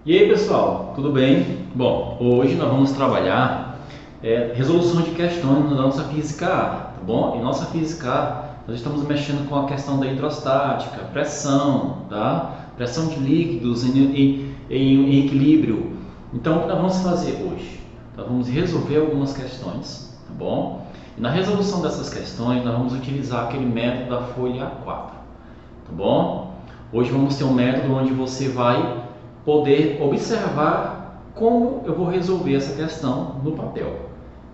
E aí pessoal, tudo bem? Bom, hoje nós vamos trabalhar resolução de questões na nossa física A, tá bom? Em nossa física A, nós estamos mexendo com a questão da hidrostática, pressão, tá? Pressão de líquidos em equilíbrio. Então, o que nós vamos fazer hoje? Nós vamos resolver algumas questões, tá bom? E na resolução dessas questões, nós vamos utilizar aquele método da folha A4, tá bom? Hoje vamos ter um método onde você vai poder observar como eu vou resolver essa questão no papel,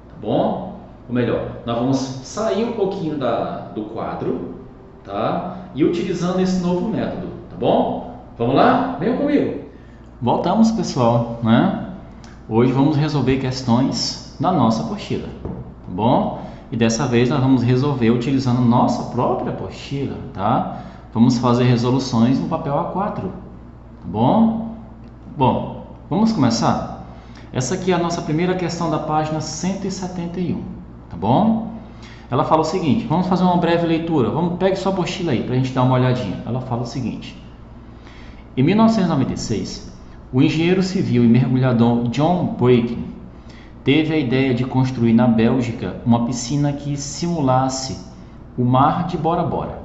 tá bom? Ou melhor, nós vamos sair um pouquinho do quadro, tá? E utilizando esse novo método, tá bom? Vamos lá? Venham comigo! Voltamos, pessoal, né? Hoje vamos resolver questões na nossa apostila, tá bom? E dessa vez nós vamos resolver utilizando nossa própria apostila, tá? Vamos fazer resoluções no papel A4, tá bom? Bom, vamos começar? Essa aqui é a nossa primeira questão da página 171, tá bom? Ela fala o seguinte, vamos fazer uma breve leitura. Pegue sua apostila aí para a gente dar uma olhadinha. Ela fala o seguinte: em 1996, o engenheiro civil e mergulhador John Boykin teve a ideia de construir na Bélgica uma piscina que simulasse o Mar de Bora Bora,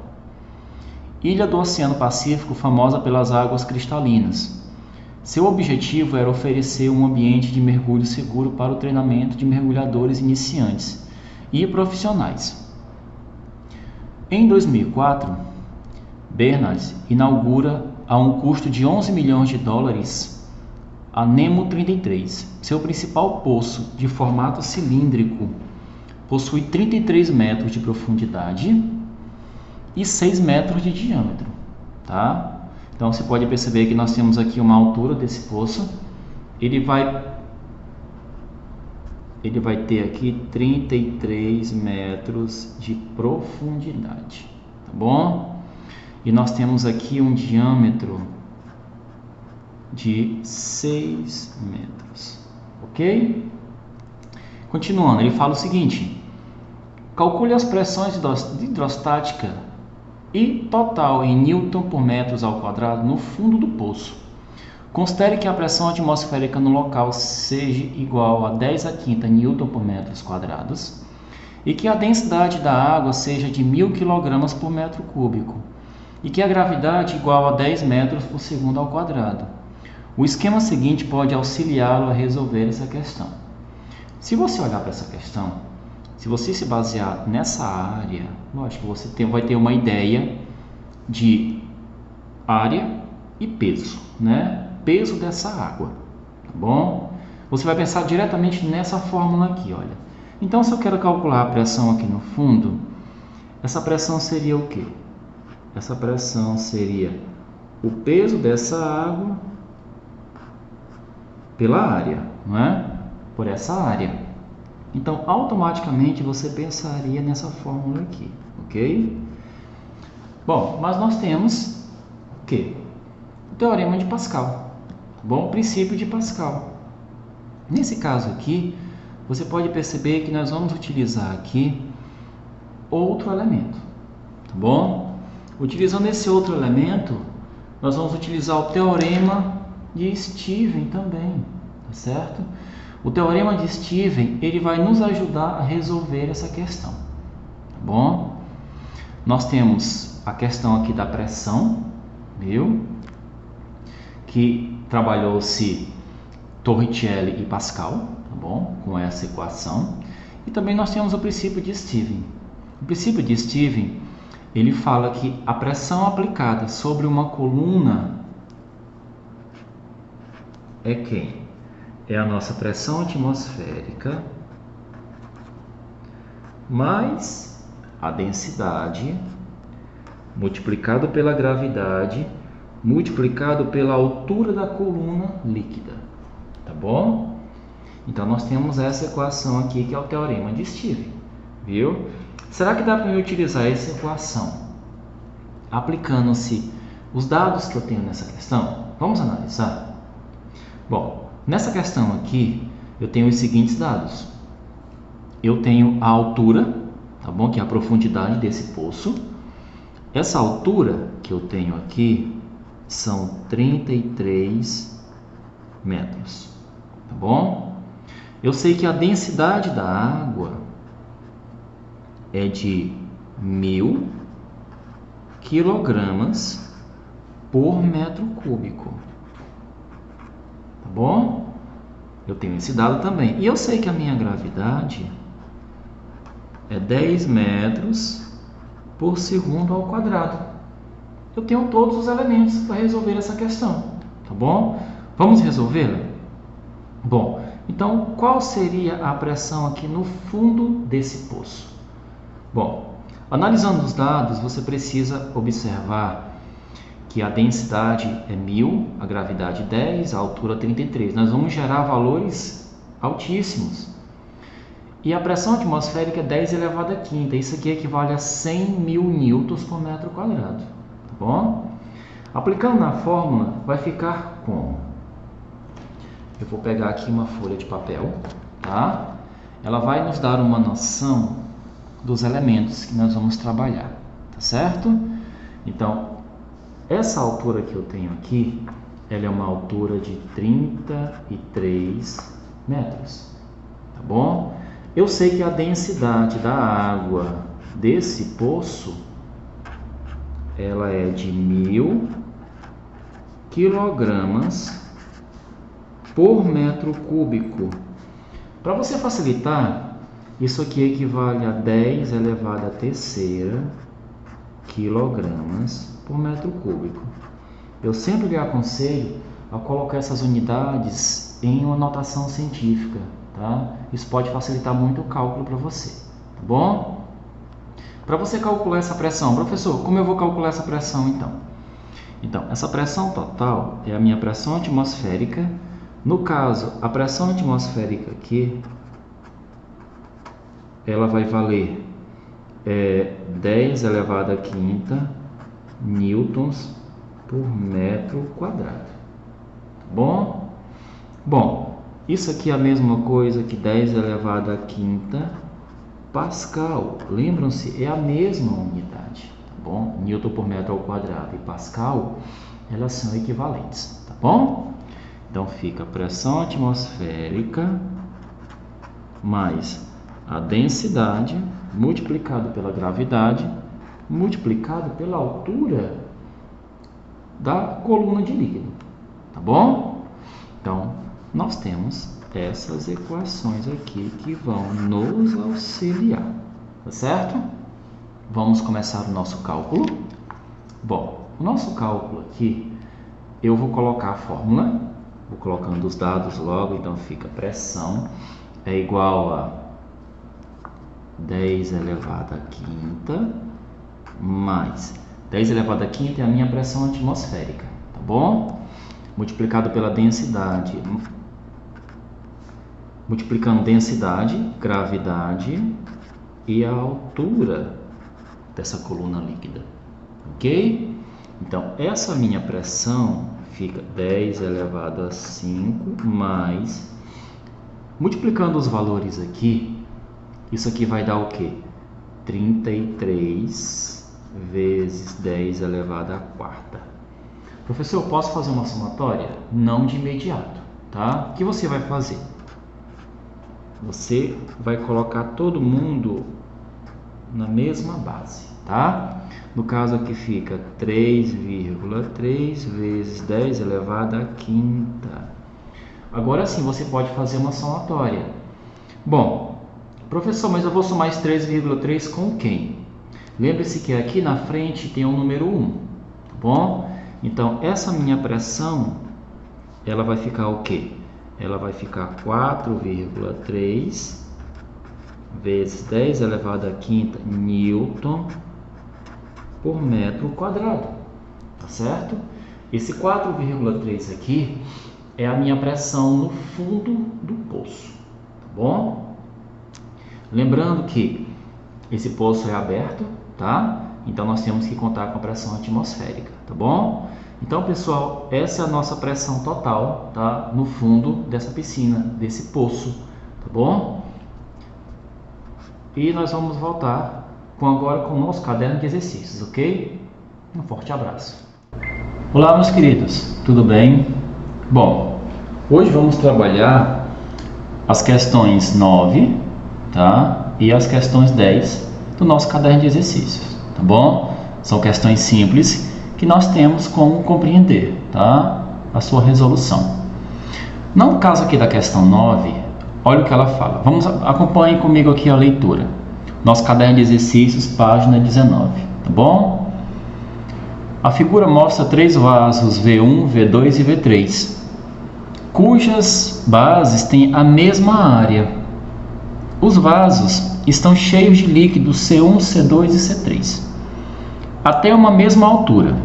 ilha do Oceano Pacífico famosa pelas águas cristalinas. Seu objetivo era oferecer um ambiente de mergulho seguro para o treinamento de mergulhadores iniciantes e profissionais. Em 2004, Bernards inaugura a um custo de 11 milhões de dólares a Nemo 33. Seu principal poço, de formato cilíndrico, possui 33 metros de profundidade e 6 metros de diâmetro, tá? Então você pode perceber que nós temos aqui uma altura desse poço. Ele vai ter aqui 33 metros de profundidade, tá bom? E nós temos aqui um diâmetro de 6 metros, ok? Continuando, ele fala o seguinte: calcule as pressões de hidrostática e total em Newton por metros ao quadrado no fundo do poço. Considere que a pressão atmosférica no local seja igual a 10 a quinta Newton por metros quadrados e que a densidade da água seja de 1000 kg por metro cúbico e que a gravidade igual a 10 metros por segundo ao quadrado. O esquema seguinte pode auxiliá-lo a resolver essa questão. Se você olhar para essa questão, se você se basear nessa área, lógico, você vai ter uma ideia de área e peso, né? Peso dessa água, tá bom? Você vai pensar diretamente nessa fórmula aqui, olha. Então, se eu quero calcular a pressão aqui no fundo, essa pressão seria o quê? Essa pressão seria o peso dessa água pela área, não é? Por essa área. Então, automaticamente você pensaria nessa fórmula aqui, ok? Bom, mas nós temos o quê? O teorema de Pascal, tá bom? O princípio de Pascal. Nesse caso aqui, você pode perceber que nós vamos utilizar aqui outro elemento, tá bom? Utilizando esse outro elemento, nós vamos utilizar o teorema de Stephen também, tá certo? O teorema de Stephen, ele vai nos ajudar a resolver essa questão, tá bom? Nós temos a questão aqui da pressão, viu? Que trabalhou-se Torricelli e Pascal, tá bom? Com essa equação. E também nós temos o princípio de Stephen. O princípio de Stephen, ele fala que a pressão aplicada sobre uma coluna é quem? É a nossa pressão atmosférica mais a densidade multiplicado pela gravidade multiplicado pela altura da coluna líquida, tá bom? Então nós temos essa equação aqui que é o teorema de Stephen, viu? Será que dá para eu utilizar essa equação aplicando-se os dados que eu tenho nessa questão? Vamos analisar? Bom, nessa questão aqui, eu tenho os seguintes dados. Eu tenho a altura, tá bom? Que é a profundidade desse poço. Essa altura que eu tenho aqui são 33 metros, tá bom? Eu sei que a densidade da água é de 1.000 quilogramas por metro cúbico, tá bom? Eu tenho esse dado também. E eu sei que a minha gravidade é 10 metros por segundo ao quadrado. Eu tenho todos os elementos para resolver essa questão, tá bom? Vamos resolvê-la? Bom, então qual seria a pressão aqui no fundo desse poço? Bom, analisando os dados, você precisa observar que a densidade é 1.000, a gravidade 10, a altura 33. Nós vamos gerar valores altíssimos. E a pressão atmosférica é 10 elevado a quinta. Isso aqui equivale a 100.000 newtons por metro quadrado. Tá bom? Aplicando na fórmula, vai ficar como? Eu vou pegar aqui uma folha de papel, tá? Ela vai nos dar uma noção dos elementos que nós vamos trabalhar, tá certo? Então, essa altura que eu tenho aqui, ela é uma altura de 33 metros, tá bom? Eu sei que a densidade da água desse poço, ela é de 1.000 quilogramas por metro cúbico. Para você facilitar, isso aqui equivale a 10 elevado à terceira quilogramas por metro cúbico. Eu sempre lhe aconselho a colocar essas unidades em uma notação científica, tá? Isso pode facilitar muito o cálculo para você, tá bom? Para você calcular essa pressão, professor, como eu vou calcular essa pressão então? Então, essa pressão total é a minha pressão atmosférica. No caso, a pressão atmosférica aqui, ela vai valer 10 elevado à quinta newtons por metro quadrado, tá bom? Bom, isso aqui é a mesma coisa que 10 elevado à quinta Pascal. Lembram-se, é a mesma unidade, tá bom? Newton por metro ao quadrado e Pascal, elas são equivalentes, tá bom? Então fica a pressão atmosférica mais a densidade multiplicado pela gravidade multiplicado pela altura da coluna de líquido, tá bom? Então, nós temos essas equações aqui que vão nos auxiliar, tá certo? Vamos começar o nosso cálculo. Bom, o nosso cálculo aqui, eu vou colocar a fórmula, vou colocando os dados logo, então fica pressão é igual a 10 elevado à quinta mais 10 elevado à quinta é a minha pressão atmosférica, tá bom? Multiplicado pela densidade, multiplicando densidade, gravidade e a altura dessa coluna líquida, ok? Então, essa minha pressão fica 10 elevado a 5 mais, multiplicando os valores aqui, isso aqui vai dar o quê? 33 vezes 10 elevado à quarta. Professor, eu posso fazer uma somatória? Não de imediato, tá? O que você vai fazer? Você vai colocar todo mundo na mesma base, tá? No caso aqui fica 3,3 vezes 10 elevado à quinta. Agora sim, você pode fazer uma somatória. Bom, professor, mas eu vou somar esse 3,3 com quem? Lembre-se que aqui na frente tem o número 1, tá bom? Então, essa minha pressão, ela vai ficar o quê? Ela vai ficar 4,3 vezes 10 elevado à quinta newton por metro quadrado, tá certo? Esse 4,3 aqui é a minha pressão no fundo do poço, tá bom? Lembrando que esse poço é aberto, tá? Então nós temos que contar com a pressão atmosférica, tá bom? Então, pessoal, essa é a nossa pressão total, tá? No fundo dessa piscina, desse poço, tá bom? E nós vamos voltar agora com o nosso caderno de exercícios, ok? Um forte abraço. Olá, meus queridos, tudo bem? Bom, Hoje vamos trabalhar as questões 9, tá? E as questões 10 do nosso caderno de exercícios, tá bom? São questões simples que nós temos como compreender, tá? A sua resolução. No caso aqui da questão 9, olha o que ela fala. Acompanhe comigo aqui a leitura. Nosso caderno de exercícios, página 19, tá bom? A figura mostra 3 vasos V1, V2 e V3, cujas bases têm a mesma área. Os vasos estão cheios de líquidos C1, C2 e C3, até uma mesma altura.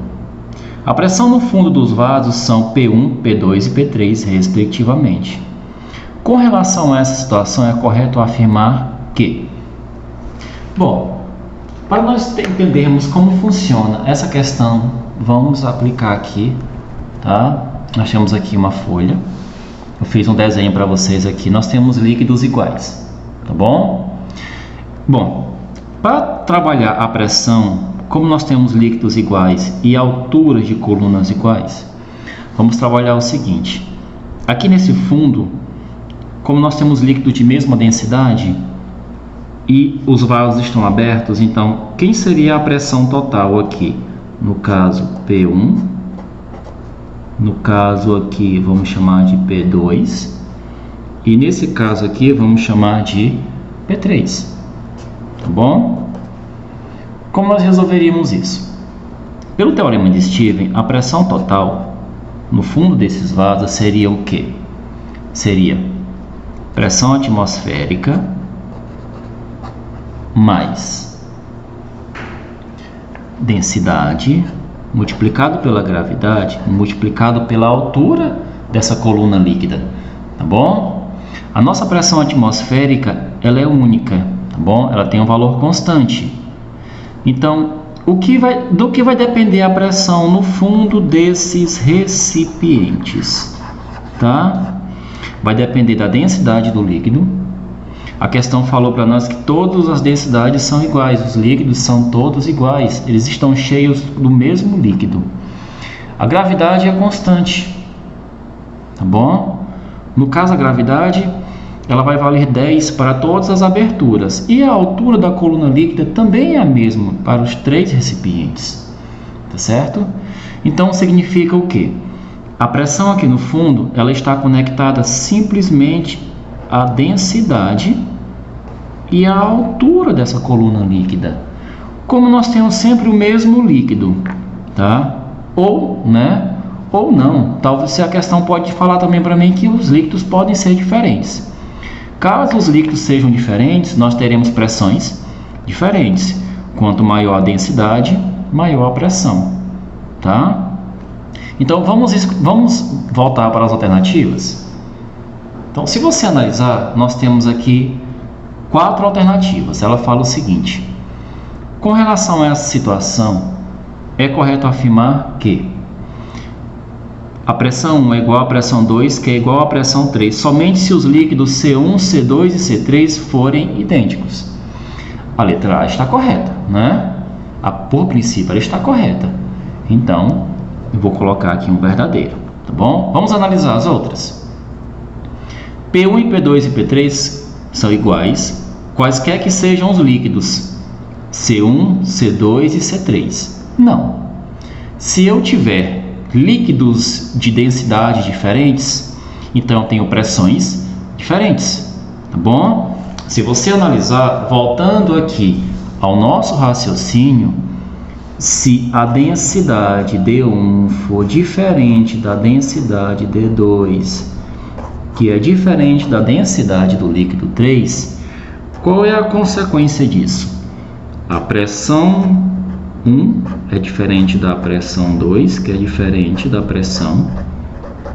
A pressão no fundo dos vasos são P1, P2 e P3, respectivamente. Com relação a essa situação, é correto afirmar que... Bom, para nós entendermos como funciona essa questão, vamos aplicar aqui, tá? Nós temos aqui uma folha. Eu fiz um desenho para vocês aqui. Nós temos líquidos iguais, tá bom? Bom, para trabalhar a pressão, como nós temos líquidos iguais e alturas de colunas iguais, vamos trabalhar o seguinte. Aqui nesse fundo, como nós temos líquido de mesma densidade e os vasos estão abertos, então quem seria a pressão total aqui? No caso P1, no caso aqui vamos chamar de P2 e nesse caso aqui vamos chamar de P3, tá bom? Como nós resolveríamos isso? Pelo teorema de Stevens, a pressão total no fundo desses vasos seria o quê? Seria pressão atmosférica mais densidade multiplicado pela gravidade multiplicado pela altura dessa coluna líquida, tá bom? A nossa pressão atmosférica, ela é única, tá bom? Ela tem um valor constante. Então, do que vai depender a pressão no fundo desses recipientes, tá? Vai depender da densidade do líquido. A questão falou para nós que todas as densidades são iguais, os líquidos são todos iguais, eles estão cheios do mesmo líquido. A gravidade é constante, tá bom? No caso, a gravidade, ela vai valer 10 para todas as aberturas. E a altura da coluna líquida também é a mesma para os 3 recipientes. Tá certo? Então, significa o quê? A pressão aqui no fundo, ela está conectada simplesmente à densidade e à altura dessa coluna líquida. Como nós temos sempre o mesmo líquido, tá? Ou não. Talvez se a questão pode falar também para mim que os líquidos podem ser diferentes. Caso os líquidos sejam diferentes, nós teremos pressões diferentes. Quanto maior a densidade, maior a pressão, tá? Então, vamos voltar para as alternativas. Então, se você analisar, nós temos aqui 4 alternativas. Ela fala o seguinte: com relação a essa situação, é correto afirmar que a pressão 1 é igual à pressão 2, que é igual à pressão 3, somente se os líquidos C1, C2 e C3 forem idênticos. A letra A está correta, né? Por princípio, ela está correta. Então, eu vou colocar aqui um verdadeiro, tá bom? Vamos analisar as outras. P1 e P2 e P3 são iguais, quaisquer que sejam os líquidos C1, C2 e C3. Não. Se eu tiver líquidos de densidade diferentes, então eu tenho pressões diferentes, tá bom? Se você analisar, voltando aqui ao nosso raciocínio, se a densidade D1 for diferente da densidade D2, que é diferente da densidade do líquido 3, qual é a consequência disso? A pressão 1 é diferente da pressão 2, que é diferente da pressão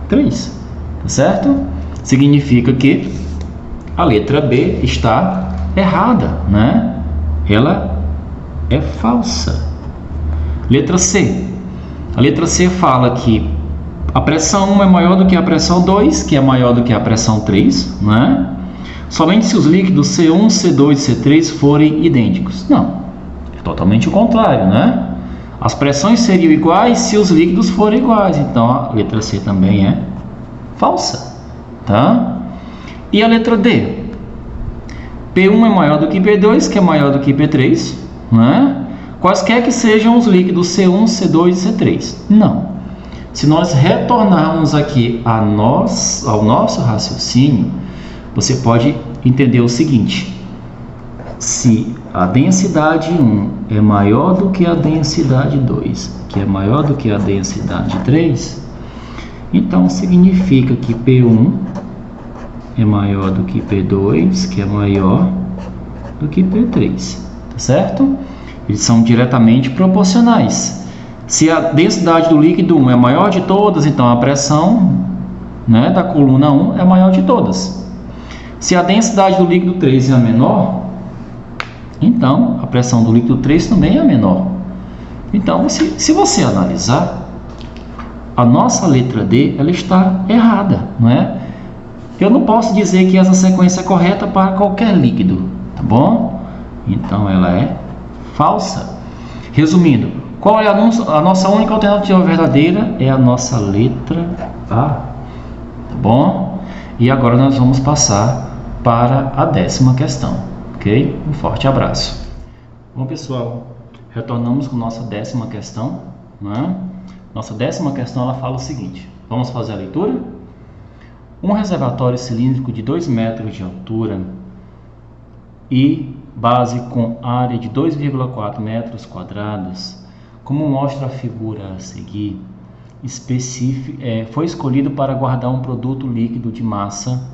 3, tá certo? Significa que a letra B está errada, né? Ela é falsa. Letra C. A letra C fala que a pressão 1 é maior do que a pressão 2, que é maior do que a pressão 3, né? Somente se os líquidos C1, C2 e C3 forem idênticos. Não. Totalmente o contrário, né? As pressões seriam iguais se os líquidos forem iguais. Então, a letra C também é falsa. tá? E a letra D? P1 é maior do que P2, que é maior do que P3, né? Quaisquer que sejam os líquidos C1, C2 e C3. Não. Se nós retornarmos aqui ao nosso raciocínio, você pode entender o seguinte: se a densidade 1 é maior do que a densidade 2, que é maior do que a densidade 3, então significa que P1 é maior do que P2, que é maior do que P3, tá certo? Eles são diretamente proporcionais. Se a densidade do líquido 1 é maior de todas, então a pressão, né, da coluna 1 é maior de todas. Se a densidade do líquido 3 é a menor, então a pressão do líquido 3 também é menor. Então, se você analisar, a nossa letra D ela está errada, não é? Eu não posso dizer que essa sequência é correta para qualquer líquido, tá bom? Então ela é falsa. Resumindo, qual é a nossa única alternativa verdadeira? É a nossa letra A, tá bom? E agora nós vamos passar para a 10ª questão, ok? Um forte abraço. Bom, pessoal, retornamos com nossa 10ª questão, né? Nossa 10ª questão ela fala o seguinte: vamos fazer a leitura? Um reservatório cilíndrico de 2 metros de altura e base com área de 2,4 metros quadrados, como mostra a figura a seguir, foi escolhido para guardar um produto líquido de massa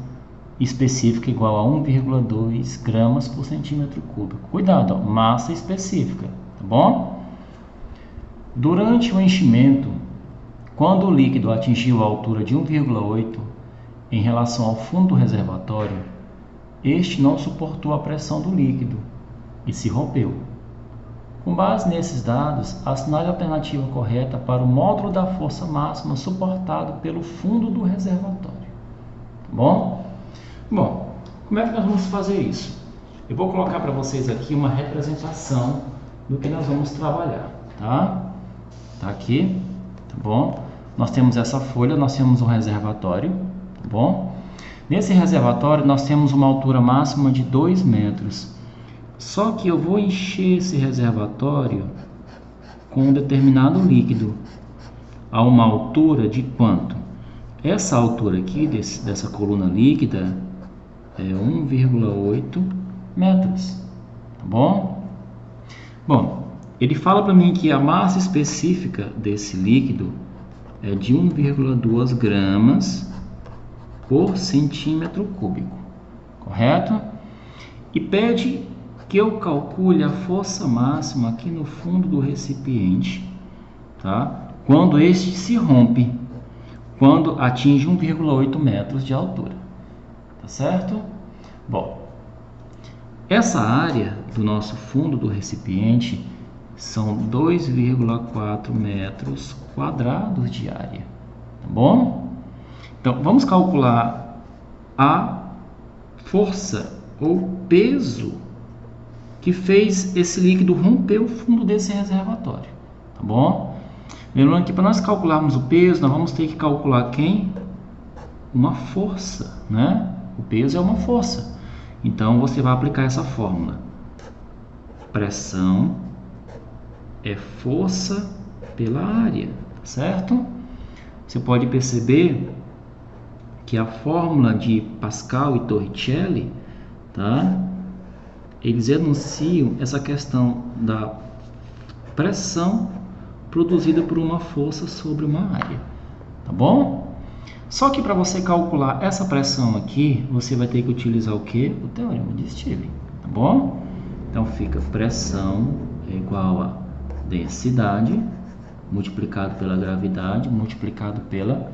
específica igual a 1,2 gramas por centímetro cúbico. Cuidado, ó, massa específica, tá bom? Durante o enchimento, quando o líquido atingiu a altura de 1,8 em relação ao fundo do reservatório, este não suportou a pressão do líquido e se rompeu. Com base nesses dados, assinale a alternativa correta para o módulo da força máxima suportado pelo fundo do reservatório. Tá bom? Bom, como é que nós vamos fazer isso? Eu vou colocar para vocês aqui uma representação do que nós vamos trabalhar, tá? Tá aqui, tá bom? Nós temos essa folha, nós temos um reservatório, tá bom? Nesse reservatório nós temos uma altura máxima de 2 metros. Só que eu vou encher esse reservatório com um determinado líquido a uma altura de quanto? Essa altura aqui dessa coluna líquida é 1,8 metros, tá bom? Bom, ele fala para mim que a massa específica desse líquido é de 1,2 gramas por centímetro cúbico, correto? E pede que eu calcule a força máxima aqui no fundo do recipiente, tá? Quando este se rompe, quando atinge 1,8 metros de altura, tá certo? Bom, essa área do nosso fundo do recipiente são 2,4 metros quadrados de área, tá bom? Então, vamos calcular a força ou peso que fez esse líquido romper o fundo desse reservatório, tá bom? Lembrando que para nós calcularmos o peso, nós vamos ter que calcular quem? Uma força, né? O peso é uma força. Então, você vai aplicar essa fórmula. Pressão é força pela área, certo? Você pode perceber que a fórmula de Pascal e Torricelli, tá? Eles enunciam essa questão da pressão produzida por uma força sobre uma área, tá bom? Só que para você calcular essa pressão aqui, você vai ter que utilizar o quê? O teorema de Stevens, tá bom? Então fica pressão é igual a densidade multiplicado pela gravidade multiplicado pela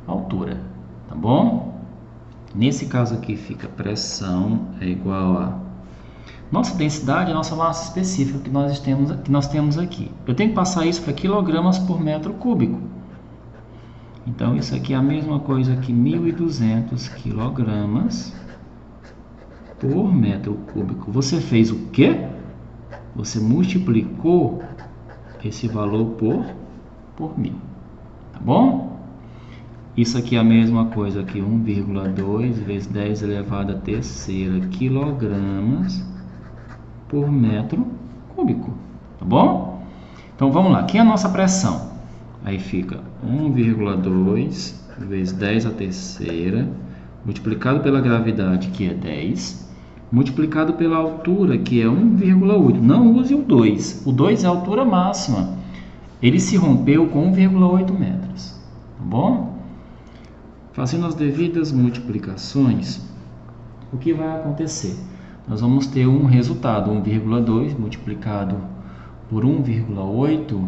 altura, tá bom? Nesse caso aqui fica pressão é igual a nossa densidade, a nossa massa específica que nós temos aqui. Eu tenho que passar isso para quilogramas por metro cúbico. Então isso aqui é a mesma coisa que 1.200 quilogramas por metro cúbico. Você fez o quê? Você multiplicou esse valor por 1.000, tá bom? Isso aqui é a mesma coisa que 1,2 vezes 10 elevado à terceira quilogramas por metro cúbico, tá bom? Então vamos lá, aqui é a nossa pressão. Aí fica 1,2 vezes 10 à terceira, multiplicado pela gravidade, que é 10, multiplicado pela altura, que é 1,8. Não use o 2. O 2 é a altura máxima. Ele se rompeu com 1,8 metros. Tá bom? Fazendo as devidas multiplicações, o que vai acontecer? Nós vamos ter um resultado, 1,2 multiplicado por 1,8,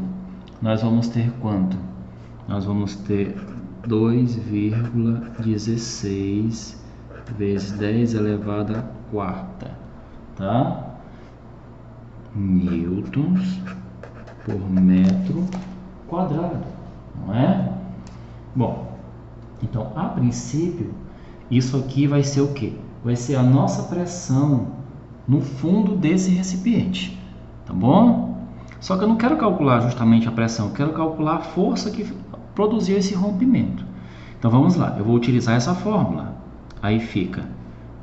nós vamos ter quanto? Nós vamos ter 2,16 vezes 10 elevado à quarta, tá? Newtons por metro quadrado, não é? Bom, então a princípio isso aqui vai ser o quê? Vai ser a nossa pressão no fundo desse recipiente, tá bom? Só que eu não quero calcular justamente a pressão, eu quero calcular a força que produziu esse rompimento. Então vamos lá, eu vou utilizar essa fórmula. Aí fica,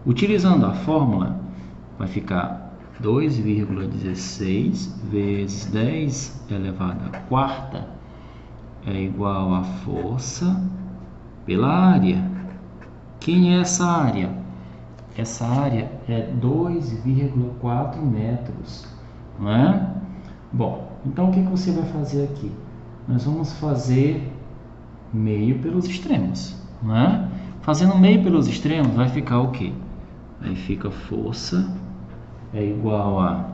utilizando a fórmula, vai ficar 2,16 vezes 10 elevado à quarta é igual a força pela área. Quem é essa área? Essa área é 2,4 metros, não é? Bom, então o que você vai fazer aqui? Nós vamos fazer meio pelos extremos, não é? Fazendo meio pelos extremos vai ficar o quê? Aí fica força é igual a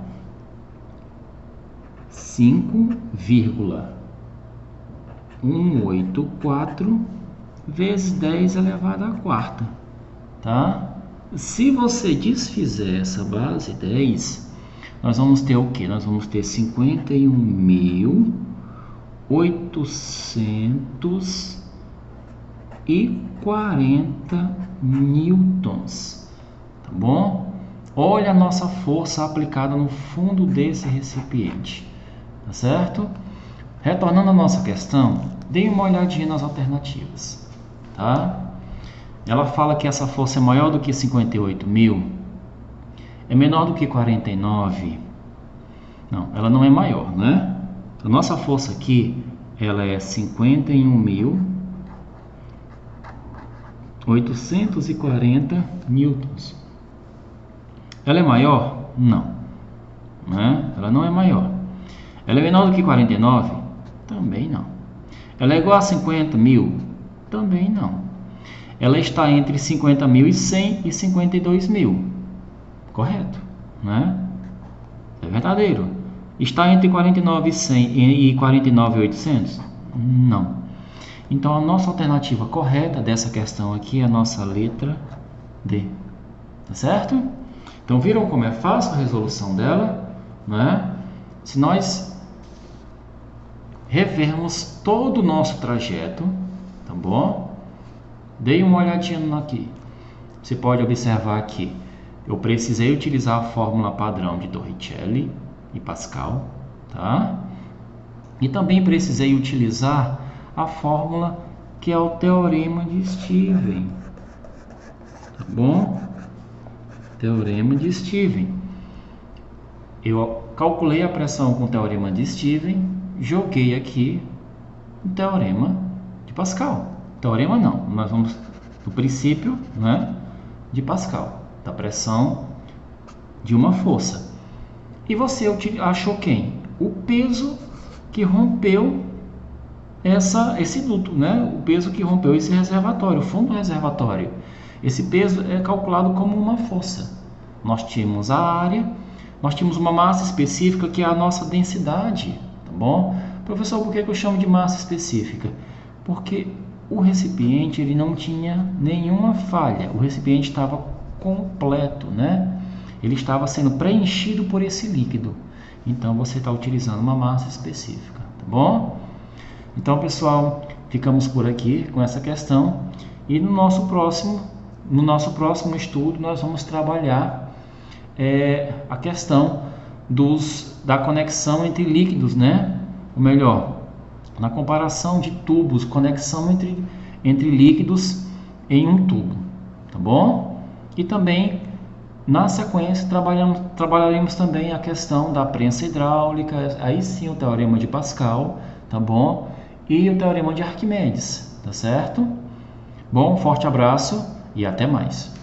5,184 vezes 10 elevado à quarta, tá? Se você desfizer essa base 10, nós vamos ter o que? Nós vamos ter 51.840 newtons, tá bom? Olha a nossa força aplicada no fundo desse recipiente, tá certo? Retornando à nossa questão, dê uma olhadinha nas alternativas, tá? Ela fala que essa força é maior do que 58.000, é menor do que 49. Não, ela não é maior, né? A nossa força aqui, ela é 51.840 newtons. Ela é maior? Não, né? Ela não é maior. Ela é menor do que 49? Também não. Ela é igual a 50.000? Também não. Ela está entre 50.100 e 52.000. Correto, né? É verdadeiro. Está entre 49.100 e 49.800? Não. Então a nossa alternativa correta dessa questão aqui é a nossa letra D. Tá certo? Então viram como é fácil a resolução dela, né? Se nós revermos todo o nosso trajeto, tá bom? Dei uma olhadinha aqui. Você pode observar aqui. Eu precisei utilizar a fórmula padrão de Torricelli e Pascal, tá? E também precisei utilizar a fórmula que é o teorema de Stevens, tá bom? Teorema de Stevens. Eu calculei a pressão com o teorema de Stevens, joguei aqui o teorema de Pascal. Teorema não, nós vamos do princípio, né, de Pascal, da pressão de uma força. E você achou quem? O peso que rompeu esse duto, né? O peso que rompeu esse reservatório, o fundo do reservatório. Esse peso é calculado como uma força. Nós tínhamos a área, nós tínhamos uma massa específica que é a nossa densidade, tá bom? Professor, por que eu chamo de massa específica? Porque o recipiente ele não tinha nenhuma falha, o recipiente estava completo, né? Ele estava sendo preenchido por esse líquido. Então você está utilizando uma massa específica, tá bom? Então, pessoal, ficamos por aqui com essa questão e no nosso próximo estudo nós vamos trabalhar a questão da conexão entre líquidos, né? Ou melhor, na comparação de tubos, conexão entre líquidos em um tubo, tá bom? E também, na sequência, trabalharemos também a questão da prensa hidráulica, aí sim o teorema de Pascal, tá bom? E o teorema de Arquimedes, tá certo? Bom, forte abraço e até mais.